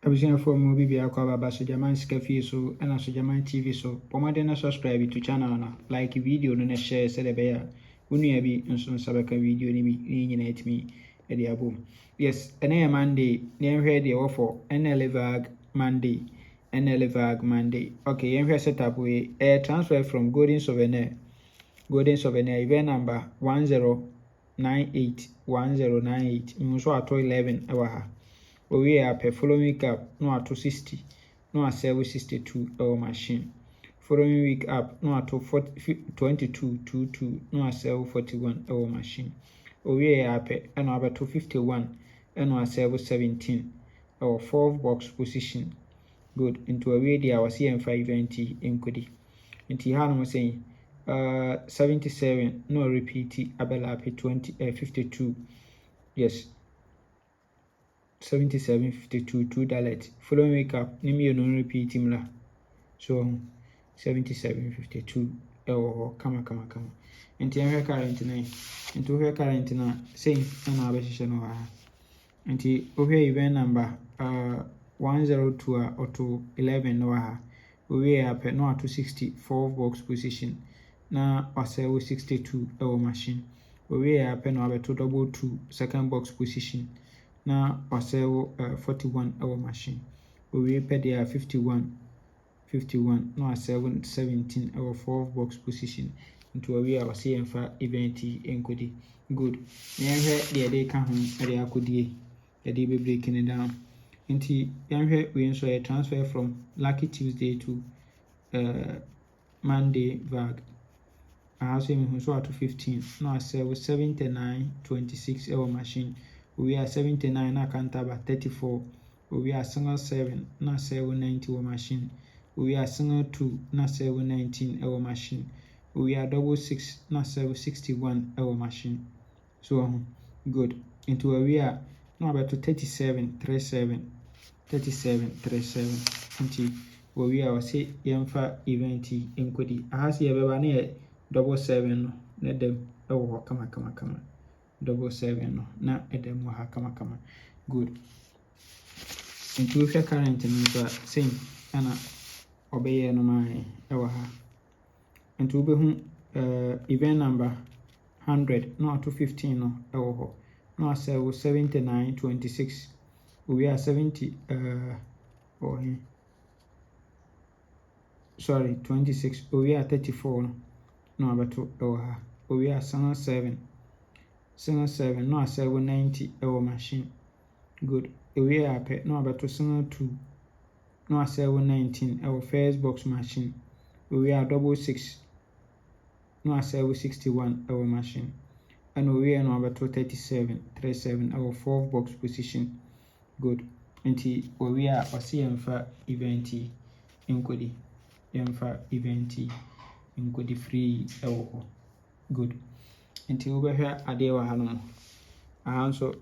Abusua for mo bi akwa baba so Jaman sika fie so na so Jaman TV so pomade na subscribe to channel na like video no na share se de be ya unua bi nso nsabeka video ni bi nyina etimi e de abom. Yes, ene Monday na enhwe de wo for Nla Vag Monday. Nla Vag Monday. Okay, enhwe setup we transfer from Golden Souvenir event number 1098 nso ato 11 ewa ha. We are per following week up, no at 260, no at 762 our machine. Following week up, no at 2222, no at 741 our machine. We are per and over 251 and no at 717 our fourth box position. Good into a way there was CM520 in Kudi. Into Hanum saying 77, no repeat, Abela 52. Yes. 77.52 $2. Following week up, name you no repeat him. So 77.52. Oh, come. Into her current name. Into her current na same and our position over. Into over event number 102 or to 11 over. We are per no 264 box position. Now or 62 our machine. We are per no 222 second box position. Na wasell 41 our machine. We pay there 51 no wasell 17 our fourth box position into a way our CM for event enkodi. Good. Here the day can home area akodi the day be breaking it down. Into here we ensure a transfer from Lucky Tuesday to Monday Vag. I say we so to 15 no wasell 79.26 our machine. We are 79 na kantaba 34. We are single 7 na 790 our machine. We are single 2 na 719 our machine. We are double 6 na 761 our machine. So good. Into a we are no about to 37 until we are say yemfa event enkodi. Ahasi yebeba na double 7 no let them kama. 77 no na edem ha kama good into if current no same ana obeye no mai ewa ha into be hu event number 100 no to 15 no ewo ho no say 79.26 we are 70 26 we are 34 no about ewo ha we are 7 no 790 our machine. Good. We are pet no about to 2 no 719 our first box machine. We are double 6 no 761 our machine. And we are no about 37 our fourth box position. Good. Until we are CM for event enkodi. For event enkodi free our good. Until we hear Adewa Hanum. Also,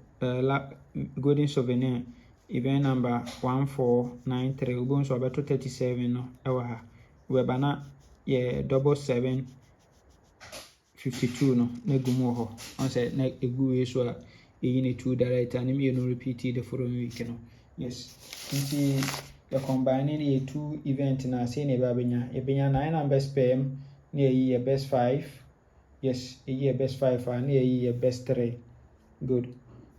Golden Souvenir event number 1493. We going to about 237 no. Ewa webana ye double 752 no. Negumo ho. On say ne egu so a yini $2 and me no repeat the following week no. Yes. Until the combining the two event na say ne babenya. Ebenya 9 numbers PM near ye best 5. Yes, a year best 5 and near year best 3. Good.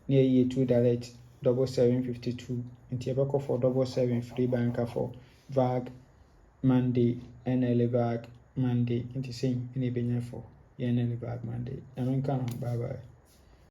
Near year $2 double 752. And Tiabaco for double 7 free banker for Vag Monday and Nla Vag Monday. And the same in a for Nla Vag Monday. I mean, bye bye.